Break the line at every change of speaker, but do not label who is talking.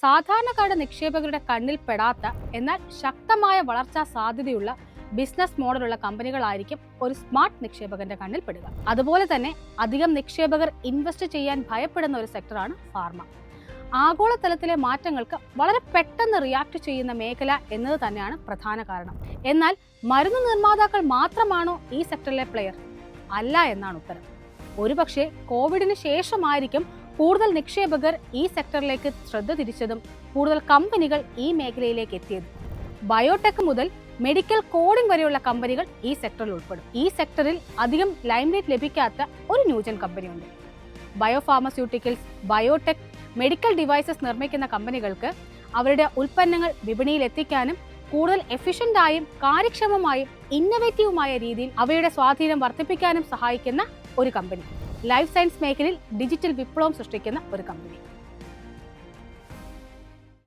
സാധാരണക്കാരുടെ നിക്ഷേപകരുടെ കണ്ണിൽ പെടാത്ത എന്നാൽ ശക്തമായ വളർച്ചാ സാധ്യതയുള്ള ബിസിനസ് മോഡലുള്ള കമ്പനികളായിരിക്കും ഒരു സ്മാർട്ട് നിക്ഷേപകന്റെ കണ്ണിൽ പെടുക. അതുപോലെ തന്നെ അധികം നിക്ഷേപകർ ഇൻവെസ്റ്റ് ചെയ്യാൻ ഭയപ്പെടുന്ന ഒരു സെക്ടറാണ് ഫാർമ. ആഗോളതലത്തിലെ മാറ്റങ്ങൾക്ക് വളരെ പെട്ടെന്ന് റിയാക്ട് ചെയ്യുന്ന മേഖല എന്നത് തന്നെയാണ് പ്രധാന കാരണം. എന്നാൽ മരുന്ന് നിർമ്മാതാക്കൾ മാത്രമാണോ ഈ സെക്ടറിലെ പ്ലെയർ? അല്ല എന്നാണ് ഉത്തരം. ഒരുപക്ഷെ കോവിഡിന് ശേഷമായിരിക്കും കൂടുതൽ നിക്ഷേപകർ ഈ സെക്ടറിലേക്ക് ശ്രദ്ധ തിരിച്ചതും കൂടുതൽ കമ്പനികൾ ഈ മേഖലയിലേക്ക് എത്തിയതും. ബയോടെക് മുതൽ മെഡിക്കൽ കോഡിംഗ് വരെയുള്ള കമ്പനികൾ ഈ സെക്ടറിൽ ഉൾപ്പെടും. ഈ സെക്ടറിൽ അധികം ലൈംലൈറ്റ് ലഭിക്കാത്ത ഒരു ന്യൂജൻ കമ്പനിയുണ്ട്. ബയോഫാർമസ്യൂട്ടിക്കൽസ്, ബയോടെക്, മെഡിക്കൽ ഡിവൈസസ് നിർമ്മിക്കുന്ന കമ്പനികൾക്ക് അവരുടെ ഉൽപ്പന്നങ്ങൾ വിപണിയിൽ എത്തിക്കാനും കൂടുതൽ എഫിഷ്യന്റായും കാര്യക്ഷമമായും ഇന്നവേറ്റീവുമായ രീതിയിൽ അവയുടെ സ്വാധീനം വർദ്ധിപ്പിക്കാനും സഹായിക്കുന്ന ഒരു കമ്പനി. ലൈഫ് സയൻസ് മേഖലയിൽ ഡിജിറ്റൽ വിപ്ലവം സൃഷ്ടിക്കുന്ന ഒരു കമ്പനി.